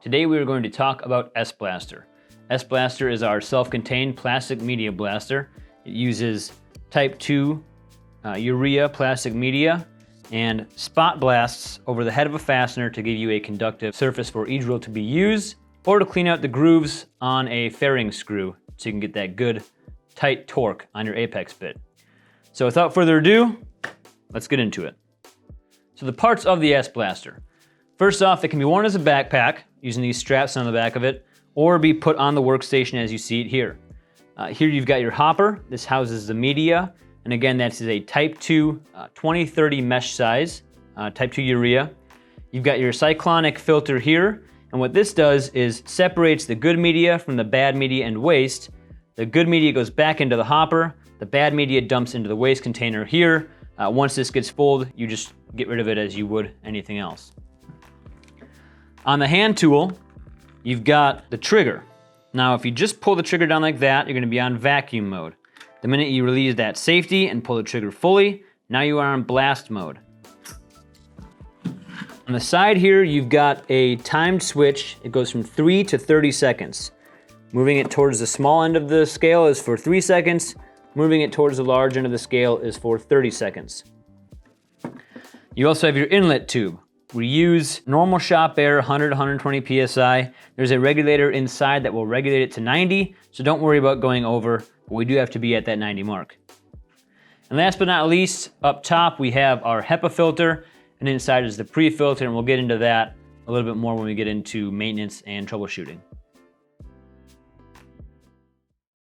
Today we are going to talk about S-Blaster. S-Blaster is our self-contained plastic media blaster. It uses type 2 urea plastic media and spot blasts over the head of a fastener to give you a conductive surface for e-drill to be used, or to clean out the grooves on a fairing screw so you can get that good tight torque on your apex bit. So without further ado, let's get into it. So the parts of the S-Blaster. First off, it can be worn as a backpack using these straps on the back of it, or be put on the workstation as you see it here. Here you've got your hopper. This houses the media, and again, that is a type 2 2030 mesh size, type 2 urea. You've got your cyclonic filter here, and what this does is separates the good media from the bad media and waste. The good media goes back into the hopper, the bad media dumps into the waste container here. Once this gets full, you just get rid of it as you would anything else. On the hand tool, you've got the trigger. Now, if you just pull the trigger down like that, you're gonna be on vacuum mode. The minute you release that safety and pull the trigger fully, now you are on blast mode. On the side here, you've got a timed switch. It goes from 3 to 30 seconds. Moving it towards the small end of the scale is for 3 seconds. Moving it towards the large end of the scale is for 30 seconds. You also have your inlet tube. We use normal shop air, 100 to 120 PSI. There's a regulator inside that will regulate it to 90, so don't worry about going over, but we do have to be at that 90 mark. And last but not least, up top we have our HEPA filter, and inside is the pre-filter, and we'll get into that a little bit more when we get into maintenance and troubleshooting.